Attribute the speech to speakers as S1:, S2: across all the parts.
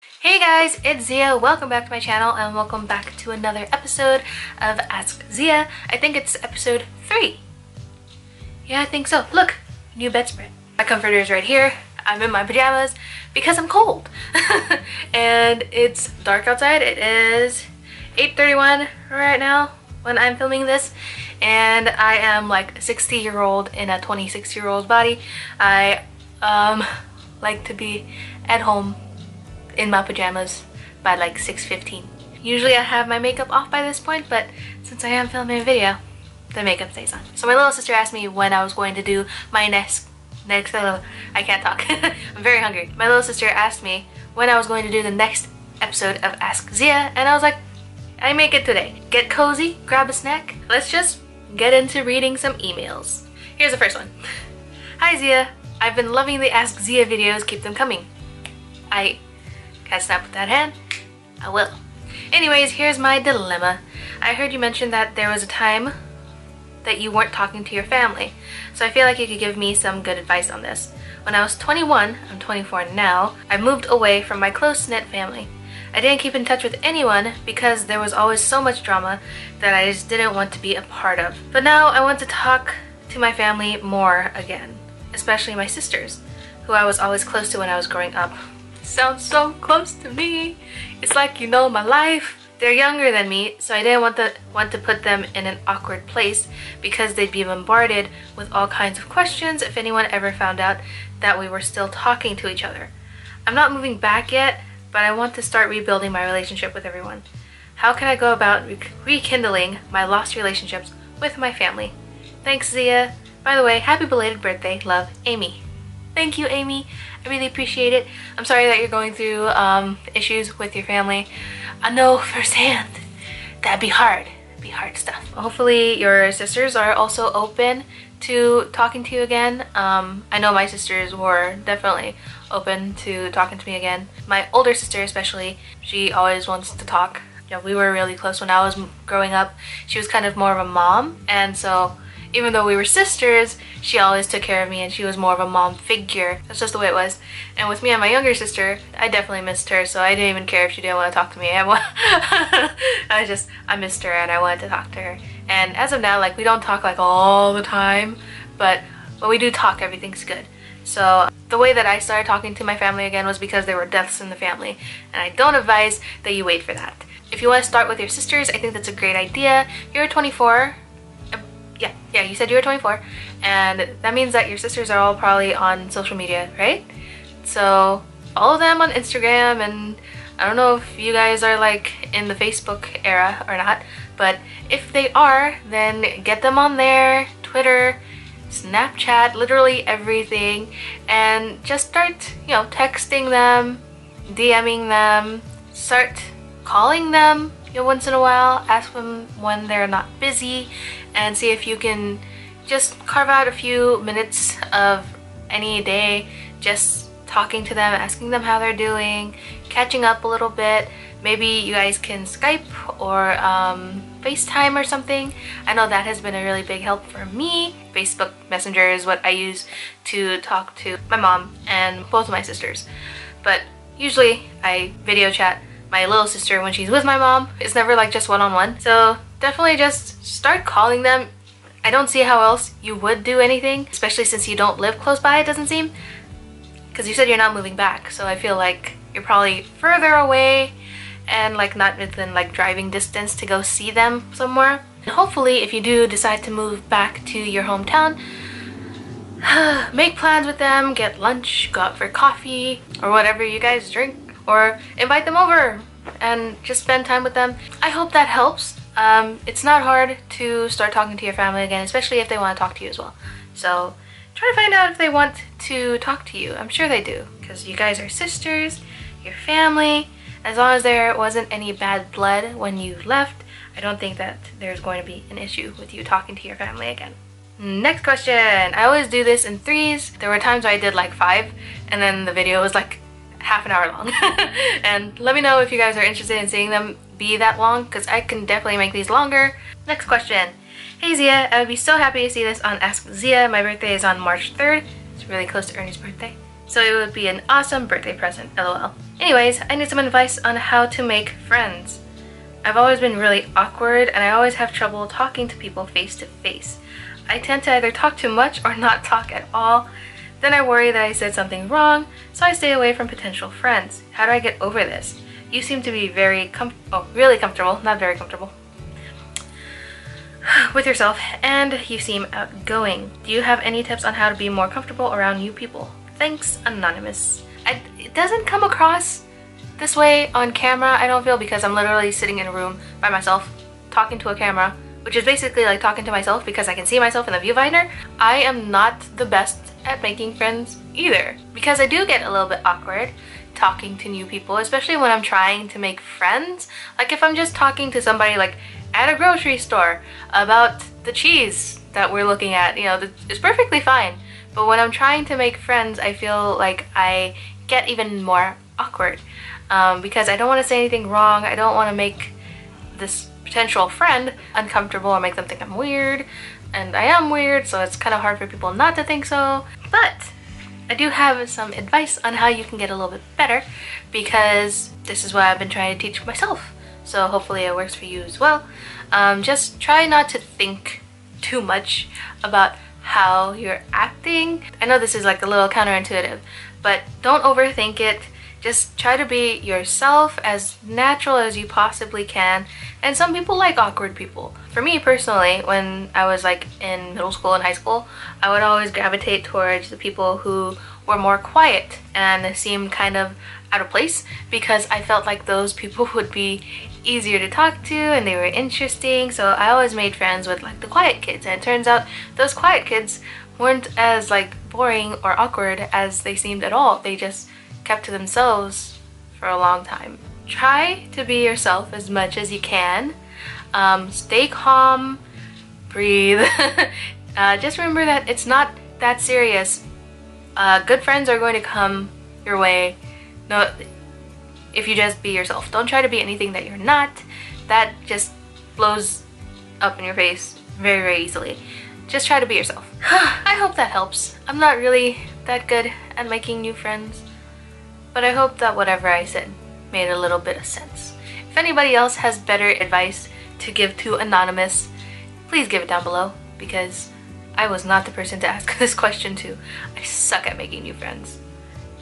S1: Hey guys, it's Ziya. Welcome back to my channel and welcome back to another episode of Askziya. I think it's episode 3. Yeah, I think so. Look, new bedspread. My comforter is right here. I'm in my pajamas because I'm cold. And it's dark outside. It is 8:31 right now when I'm filming this. And I am like a 60-year-old in a 26-year-old's body. I like to be at home in my pajamas by like 6:15. Usually I have my makeup off by this point, but since I am filming a video, the makeup stays on. So my little sister asked me when I was going to do my next I can't talk. I'm very hungry. My little sister asked me when I was going to do the next episode of Askziya, and I was like, I make it today. Get cozy, grab a snack. Let's just get into reading some emails. Here's the first one. Hi Ziya, I've been loving the Askziya videos. Keep them coming. Can I snap with that hand? I will. Anyways, here's my dilemma. I heard you mention that there was a time that you weren't talking to your family, so I feel like you could give me some good advice on this. When I was 21, I'm 24 now, I moved away from my close-knit family. I didn't keep in touch with anyone because there was always so much drama that I just didn't want to be a part of. But now I want to talk to my family more again, especially my sisters, who I was always close to when I was growing up. Sounds so close to me. It's like you know my life. They're younger than me, so I didn't want to put them in an awkward place because they'd be bombarded with all kinds of questions if anyone ever found out that we were still talking to each other. I'm not moving back yet, but I want to start rebuilding my relationship with everyone. How can I go about rekindling my lost relationships with my family? Thanks, Ziya. By the way, happy belated birthday. Love, Amy. Thank you, Amy. I really appreciate it. I'm sorry that you're going through issues with your family. I know firsthand that'd be hard. It'd be hard stuff. Hopefully your sisters are also open to talking to you again. I know my sisters were definitely open to talking to me again. My older sister especially, she always wants to talk. You know, we were really close when I was growing up. She was kind of more of a mom, and so even though we were sisters, she always took care of me and she was more of a mom figure. That's just the way it was. And with me and my younger sister, I definitely missed her, so I didn't even care if she didn't want to talk to me. I missed her and I wanted to talk to her. And as of now, like, we don't talk like all the time, but when we do talk, everything's good. So the way that I started talking to my family again was because there were deaths in the family, and I don't advise that you wait for that. If you want to start with your sisters, I think that's a great idea. You're 24. Yeah, you said you were 24, and that means that your sisters are all probably on social media, right? So follow them on Instagram, and I don't know if you guys are like in the Facebook era or not, but if they are, then get them on there, Twitter, Snapchat, literally everything, and just start, you know, texting them, DMing them, start calling them, you know, once in a while. Ask them when they're not busy, and see if you can just carve out a few minutes of any day just talking to them, asking them how they're doing, catching up a little bit. Maybe you guys can Skype or FaceTime or something. I know that has been a really big help for me. Facebook Messenger is what I use to talk to my mom and both of my sisters. But usually I video chat my little sister when she's with my mom. It's never like just one-on-one. So definitely just start calling them. I don't see how else you would do anything, especially since you don't live close by, it doesn't seem. Because you said you're not moving back, so I feel like you're probably further away and like not within like driving distance to go see them somewhere. And hopefully if you do decide to move back to your hometown, make plans with them, get lunch, go out for coffee, or whatever you guys drink, or invite them over and just spend time with them. I hope that helps. It's not hard to start talking to your family again, especially if they want to talk to you as well. So try to find out if they want to talk to you. I'm sure they do, because you guys are sisters, your family. As long as there wasn't any bad blood when you left, I don't think that there's going to be an issue with you talking to your family again. Next question. I always do this in 3s. There were times where I did like 5, and then the video was like half an hour long. And let me know if you guys are interested in seeing them be that long, because I can definitely make these longer. Next question. Hey Ziya, I would be so happy to see this on Askziya. My birthday is on March 3rd. It's really close to Ernie's birthday. So it would be an awesome birthday present, lol. Anyways, I need some advice on how to make friends. I've always been really awkward and I always have trouble talking to people face to face. I tend to either talk too much or not talk at all. Then I worry that I said something wrong, so I stay away from potential friends. How do I get over this? You seem to be really comfortable, not very comfortable, with yourself, and you seem outgoing. Do you have any tips on how to be more comfortable around new people? Thanks, Anonymous. It doesn't come across this way on camera, I don't feel, because I'm literally sitting in a room by myself talking to a camera, which is basically like talking to myself because I can see myself in the viewfinder. I am not the best at making friends either, because I do get a little bit awkward talking to new people, especially when I'm trying to make friends. Like if I'm just talking to somebody like at a grocery store about the cheese that we're looking at, you know, it's perfectly fine. But when I'm trying to make friends, I feel like I get even more awkward because I don't want to say anything wrong. I don't want to make this potential friend uncomfortable or make them think I'm weird. And I am weird, so it's kind of hard for people not to think so. But I do have some advice on how you can get a little bit better, because this is what I've been trying to teach myself. So hopefully it works for you as well. Just try not to think too much about how you're acting. I know this is like a little counterintuitive, but don't overthink it. Just try to be yourself, as natural as you possibly can. And some people like awkward people. For me personally, when I was like in middle school and high school, I would always gravitate towards the people who were more quiet and seemed kind of out of place, because I felt like those people would be easier to talk to and they were interesting. So I always made friends with like the quiet kids, and it turns out those quiet kids weren't as like boring or awkward as they seemed at all. They just kept to themselves for a long time. Try to be yourself as much as you can. Stay calm, breathe. Just remember that it's not that serious. Good friends are going to come your way. No, if you just be yourself. Don't try to be anything that you're not. That just blows up in your face very, very easily. Just try to be yourself. I hope that helps. I'm not really that good at making new friends, but I hope that whatever I said made a little bit of sense. If anybody else has better advice to give to Anonymous, please give it down below, because I was not the person to ask this question to. I suck at making new friends.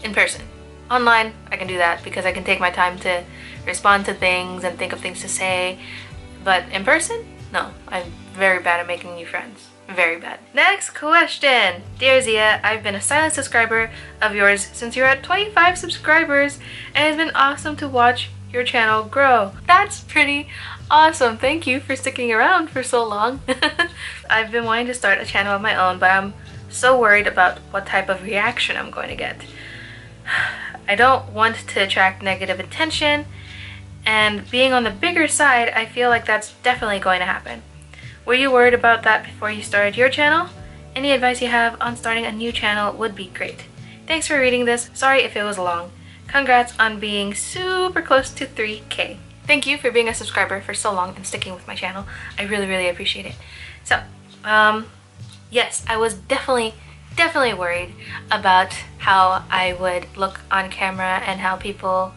S1: In person. Online, I can do that because I can take my time to respond to things and think of things to say. But in person, no. I'm very bad at making new friends. Very bad. Next question. Dear Ziya, I've been a silent subscriber of yours since you're at 25 subscribers, and it's been awesome to watch your channel grow. That's pretty awesome. Thank you for sticking around for so long. I've been wanting to start a channel of my own, but I'm so worried about what type of reaction I'm going to get. I don't want to attract negative attention, and being on the bigger side, I feel like that's definitely going to happen. Were you worried about that before you started your channel? Any advice you have on starting a new channel would be great. Thanks for reading this. Sorry if it was long. Congrats on being super close to 3K. Thank you for being a subscriber for so long and sticking with my channel. I really, really appreciate it. So, yes, I was definitely worried about how I would look on camera and how people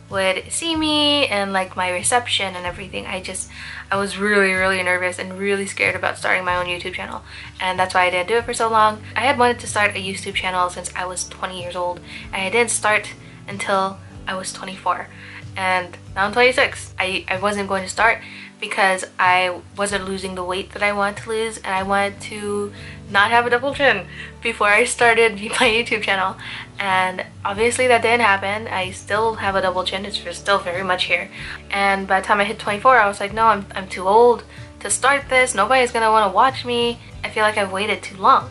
S1: would see me and like my reception and everything. I was really nervous and really scared about starting my own YouTube channel, and that's why I didn't do it for so long. I had wanted to start a YouTube channel since I was 20 years old, and I didn't start until I was 24, and now I'm 26. I wasn't going to start because I wasn't losing the weight that I wanted to lose, and I wanted to not have a double chin before I started my YouTube channel. And obviously that didn't happen. I still have a double chin. It's still very much here. And by the time I hit 24, I was like, no, I'm too old to start this. Nobody's gonna want to watch me. I feel like I've waited too long.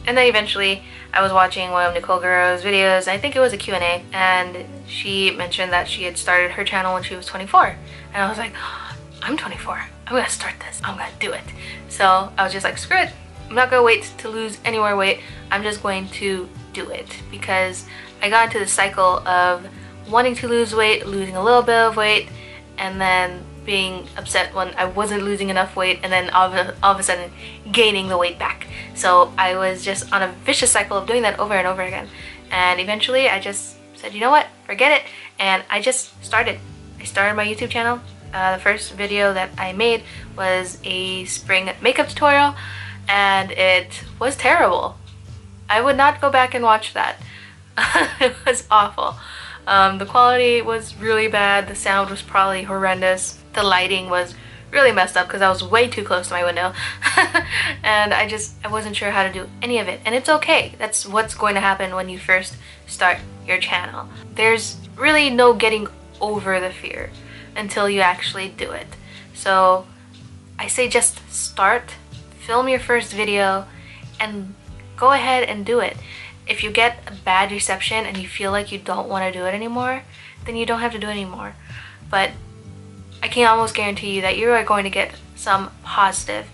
S1: And then eventually I was watching one of Nicole Guerrero's videos. I think it was a Q&A, and she mentioned that she had started her channel when she was 24. And I was like, oh, I'm 24. I'm gonna start this. I'm gonna do it. So I was just like, screw it. I'm not gonna wait to lose any more weight. I'm just going to do it, because I got into the cycle of wanting to lose weight, losing a little bit of weight, and then being upset when I wasn't losing enough weight, and then all of a sudden gaining the weight back. So I was just on a vicious cycle of doing that over and over again, And eventually I just said, you know what, forget it, and I just started. I started my YouTube channel. The first video that I made was a spring makeup tutorial, and it was terrible. I would not go back and watch that. It was awful. The quality was really bad, the sound was probably horrendous, the lighting was really messed up because I was way too close to my window. And I wasn't sure how to do any of it, and it's okay. That's what's going to happen when you first start your channel. There's really no getting over the fear until you actually do it. So I say just start, film your first video, and go ahead and do it. If you get a bad reception and you feel like you don't want to do it anymore, then you don't have to do it anymore. But I can almost guarantee you that you are going to get some positive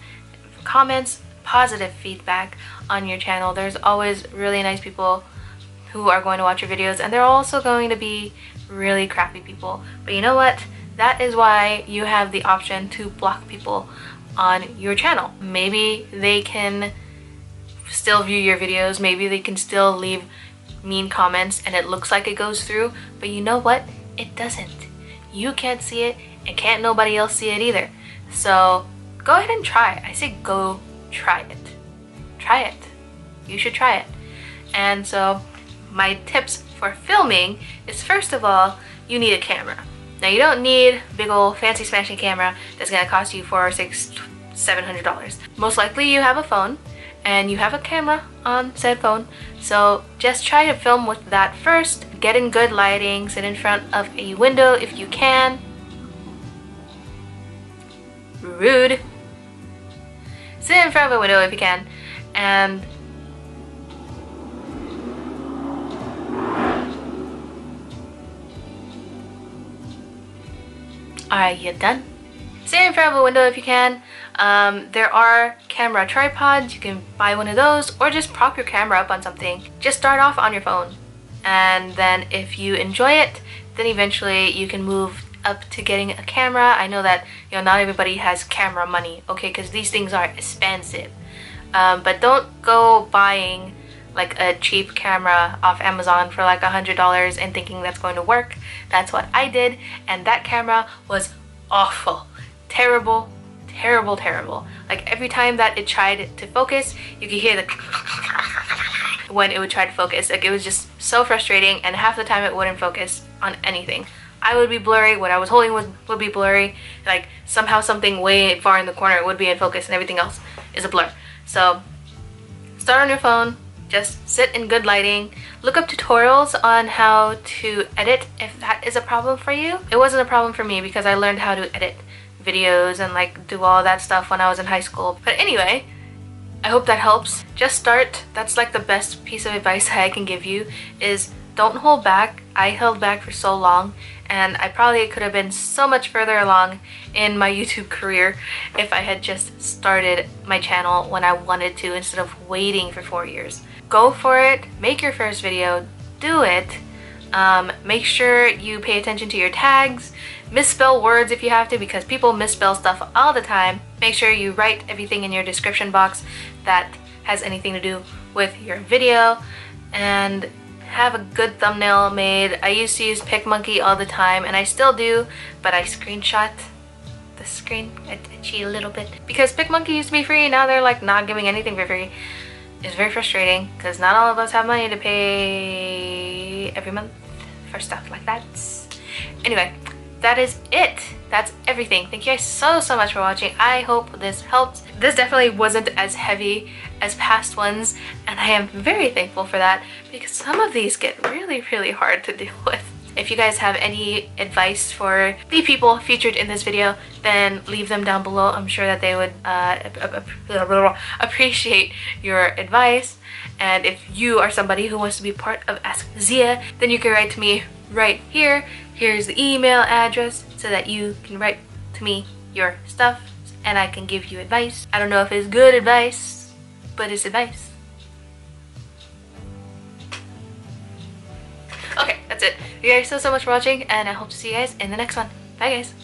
S1: comments, positive feedback on your channel. There's always really nice people who are going to watch your videos, and there are also going to be really crappy people. But you know what? That is why you have the option to block people on your channel. Maybe they can still view your videos, maybe they can still leave mean comments and it looks like it goes through, but you know what? It doesn't. You can't see it, and can't nobody else see it either. So go ahead and try. I say go try it. Try it. You should try it. And so my tips for filming is, first of all, you need a camera. Now you don't need a big old fancy smashy camera that's gonna cost you $400, $600, $700. Most likely you have a phone and you have a camera on said phone, so just try to film with that first. Get in good lighting, sit in front of a window if you can. Rude. Sit in front of a window if you can, and alright, you done? Sit in front of a window if you can. There are camera tripods, you can buy one of those, or just prop your camera up on something. Just start off on your phone, and then if you enjoy it, then eventually you can move up to getting a camera. I know that, you know, not everybody has camera money, okay, because these things are expensive. But don't go buying like a cheap camera off Amazon for like $100 and thinking that's going to work. That's what I did, and that camera was awful. Terrible, terrible, terrible. Like every time that it tried to focus, you could hear the when it would try to focus. Like it was just so frustrating, and half the time it wouldn't focus on anything. I would be blurry, what I was holding would be blurry, like somehow something way far in the corner would be in focus and everything else is a blur. So start on your phone, just sit in good lighting, look up tutorials on how to edit if that is a problem for you. It wasn't a problem for me because I learned how to edit videos and like do all that stuff when I was in high school. But anyway, I hope that helps. Just start. That's like the best piece of advice I can give you, is don't hold back. I held back for so long, and I probably could have been so much further along in my YouTube career if I had just started my channel when I wanted to instead of waiting for 4 years. Go for it, make your first video, do it. Make sure you pay attention to your tags, misspell words if you have to, because people misspell stuff all the time. Make sure you write everything in your description box that has anything to do with your video, and have a good thumbnail made. I used to use PicMonkey all the time, and I still do, but I screenshot the screen. I cheat a little bit because PicMonkey used to be free. Now they're like not giving anything for free. It's very frustrating because not all of us have money to pay every month for stuff like that. Anyway, that is it. That's everything. Thank you guys so much for watching. I hope this helped. This definitely wasn't as heavy as past ones, and I am very thankful for that because some of these get really hard to deal with. If you guys have any advice for the people featured in this video, then leave them down below. I'm sure that they would appreciate your advice. And if you are somebody who wants to be part of Askziya, then you can write to me right here. Here's the email address so that you can write to me your stuff and I can give you advice. I don't know if it's good advice, but it's advice. Okay, that's it. Thank you guys so much for watching, and I hope to see you guys in the next one. Bye guys.